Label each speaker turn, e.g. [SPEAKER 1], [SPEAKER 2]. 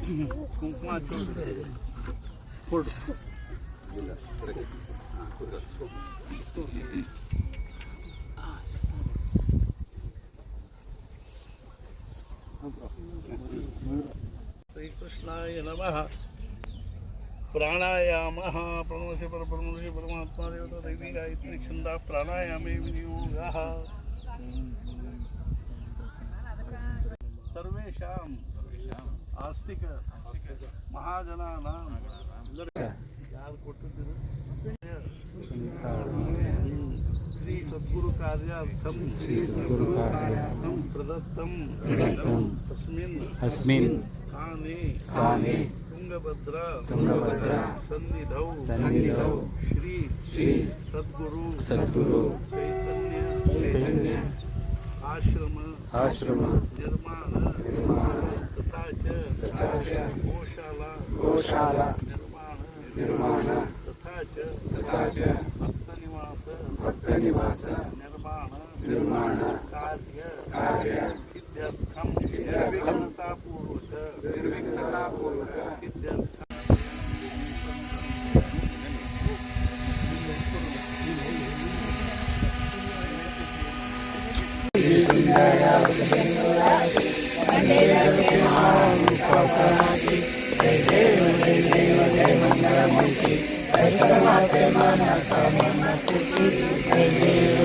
[SPEAKER 1] ಕುಂಕುಮ ಕೊಡು. ಶ್ರೀಕೃಷ್ಣಾಯ ನಮಃ. ಪ್ರಾಣಾಯಾಮಃ ಪ್ರಣವಸಿ ಪರಬ್ರಹ್ಮಣಿ ಪರಮಾತ್ಮ ದೇವತಾ ದೈವಿ ಗಾಯತ್ರಿ ಛಂದ ಪ್ರಾಣಾಯಾಮೇ ವಿನಿಯೋಗಃ. ಸರ್ವೇಷಾಂ ಆಸ್ತಿಕ ಮಹಾಜನಾನಾಂ ಯಾರು ಕೊಟ್ಟಿದ್ದೀರಿ ಶ್ರೀ ಸದ್ಗುರು ಕಾರ್ಯಾರ್ಥಂ ಪ್ರದತ್ತಂ ತಸ್ಮಿನ್ ಸ್ಥಾನೆ ತುಂಗಭದ್ರಾ ಸನ್ನಿಧೌ ಶ್ರೀ ಸದ್ಗುರು ಚೈತನ್ಯ ಆಶ್ರಮ ನಿರ್ಮಾಣ ತಥಾ ಚ ಗೋಶಾಲಾ ನಿರ್ಮಾಣ ತಥಾ ಚ ಭಕ್ತನಿವಾಸ ನಿರ್ಮಾಣ ಕಾರ್ಯ ಸಿದ್ಧ್ಯರ್ಥಂ ನಿರ್ವಿಘ್ನತಾಪೂರ್ವಕ ಸಿದ್ಧ್ಯರ್ಥಂ.
[SPEAKER 2] जय